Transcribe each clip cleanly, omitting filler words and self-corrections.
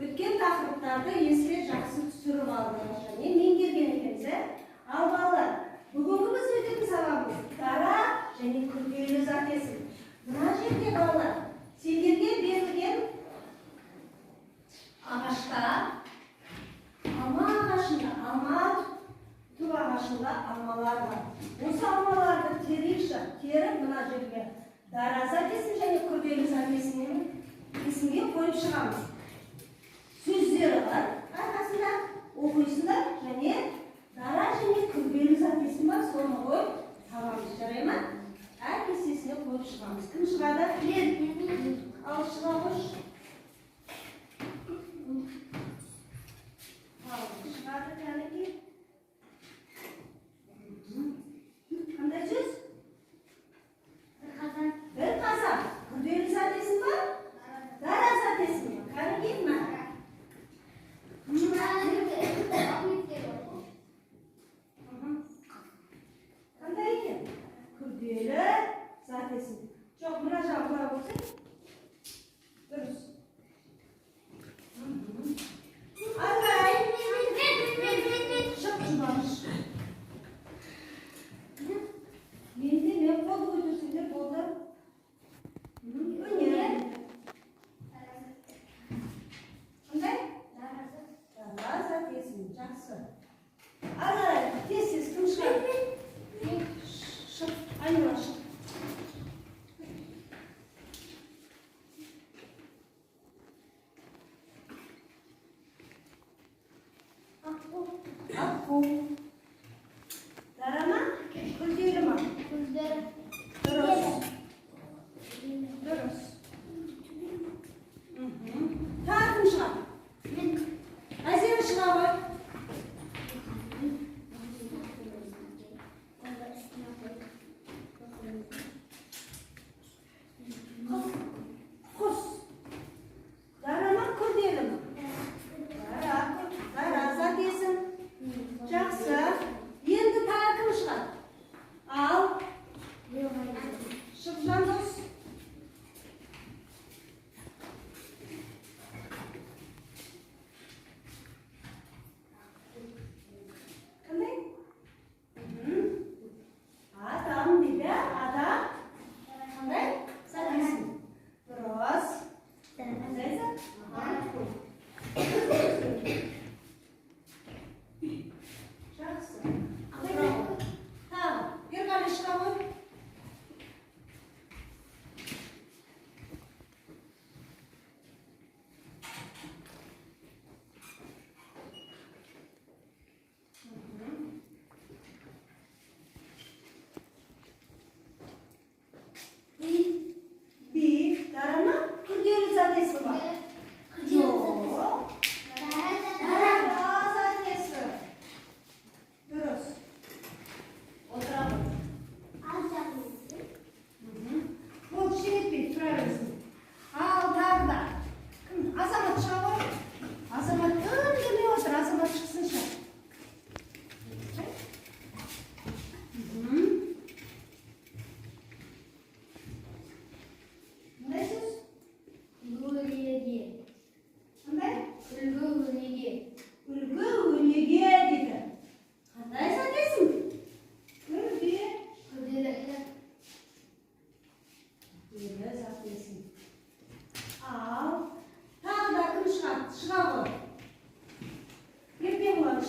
Өткен тақырыптарды еске жақсы түсіріп алдыңыз және меңгерген екенсіз. Ал балалар, бүгінгі біз өтетін сабағымыз дара және күрделі зат есім. Мына жерде балалар, сендерге берілген ағашта, алма ағашында, алма түп ағашында алмалар бар. Осы алмаларды теріп мына жерге дара зат есім және күрделі зат есімге қойып шығамыз. Сөздері бар, арқасында оқисыңдар және дара және күрделі зат есім бар, соны қойып табамыз, жарай ма? Әр кестесіне қойып шығамыз. Кім шығады? Ал шыға қош. Ал шығады кәліке. Қандай сөз? Бір қазақ. Күрделі зат есім бар? Дара зат есім бар. Кәліке ма? Қандай екен? Күрделі зат есім. Жоқ, мына жағы бұлай болсын. Дұрыс. Ағай. Шық жұмағыш. Менде мен қолды көтерсеңдер болды. Өнер. Қандай? Дара зат есім. Жақсы. Ағай, тез кім шығады? Шық, айнала шық. Аққу. Дара ма? Күрделі ма? Күрделі. Дұрыс. Дұрыс. Тағы кім шығады? Әзер шыға ғой. Құс. Дара ма? Күрделі ма? Дара зат есім. Жақсы.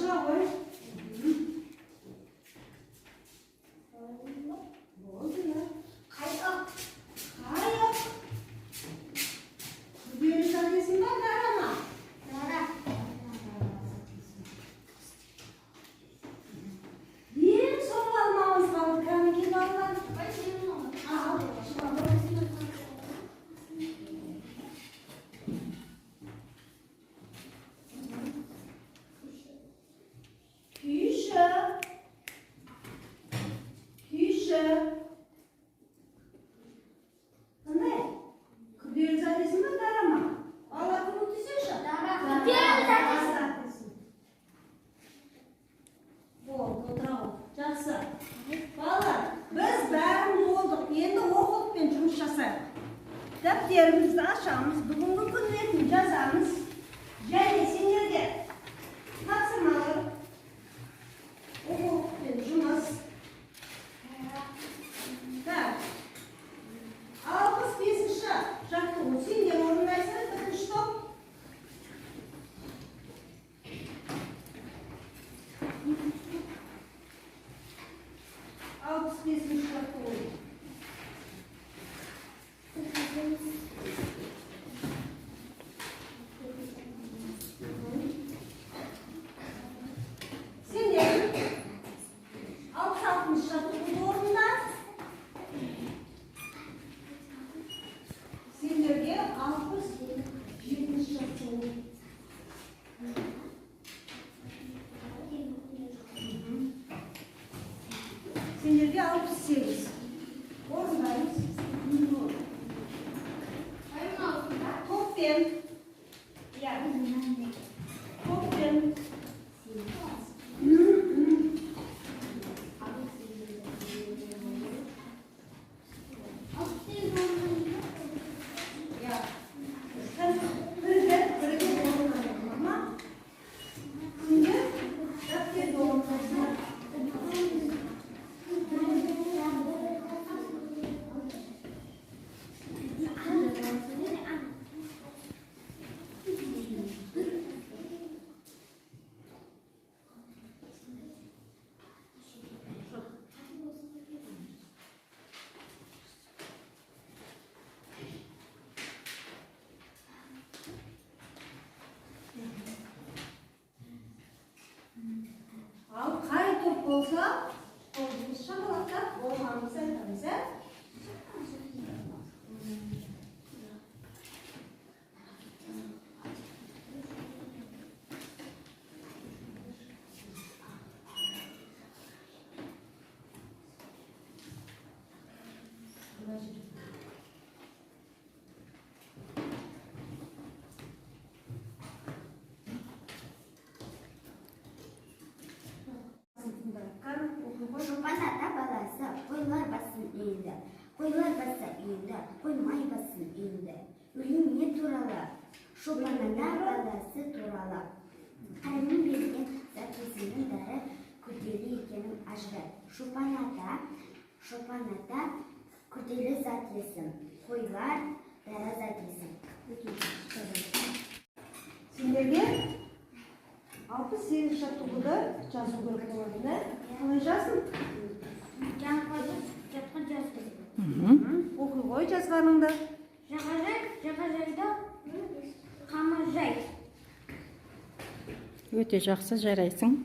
шыға ғой. Болды я. Қайық. Күрделі зат есім ба, дара ма? Дара. Ең соңғы алмамыз қалды. Кәмеке балалар. Күйші. Қандай? Күрделі зат есім ба, дара ма? Балалар көмектесеңші. Дара. Күрделі зат есім. Болды, отыра ғой. Жақсы. Балалар, біз бәріміз болдық. Енді оқулықпен жұмыс жасайық. Дәптерімізді ашамыз, бүгінгі күн ретін жазамыз. Және сендерге тапсырмалар, оқулықпен жұмыс. Так. 65-ші жаттығу. Сендер орындайсыңдар, бірінші топ. Алпыс бесінші жаттығу. Сендер 66-шы жаттығуды орында. Сендерге 67-ші жаттығу. Сендерге 68. Орындаймыз. Топпен. Я. Топпен. Я. Бірге орындаймыз. Ма? Сендер дәптерді орындайсыңдар. Ал қай топ болса, қолымыз шамалақтап болғанымызды айтамыз, ә? Шопан ата баласы қойлар бассын үйінде. Қойлар басы үйінде, қоймай бассын үйінде. Өлең не туралы? Шопан ата баласы туралы. Қараның берген зат есімнің дәрі күрделі екенін ажыры. Шопан ата күрделі зат есім. Қойлар дара зат есім. Сендерге 68 жаттығуды жазу керек болады, да? Қалай жаздың? Жатқан жазды. Оқи ғой жазғаныңды. Жағажайда қамыржай. Өте жақсы жарайсың.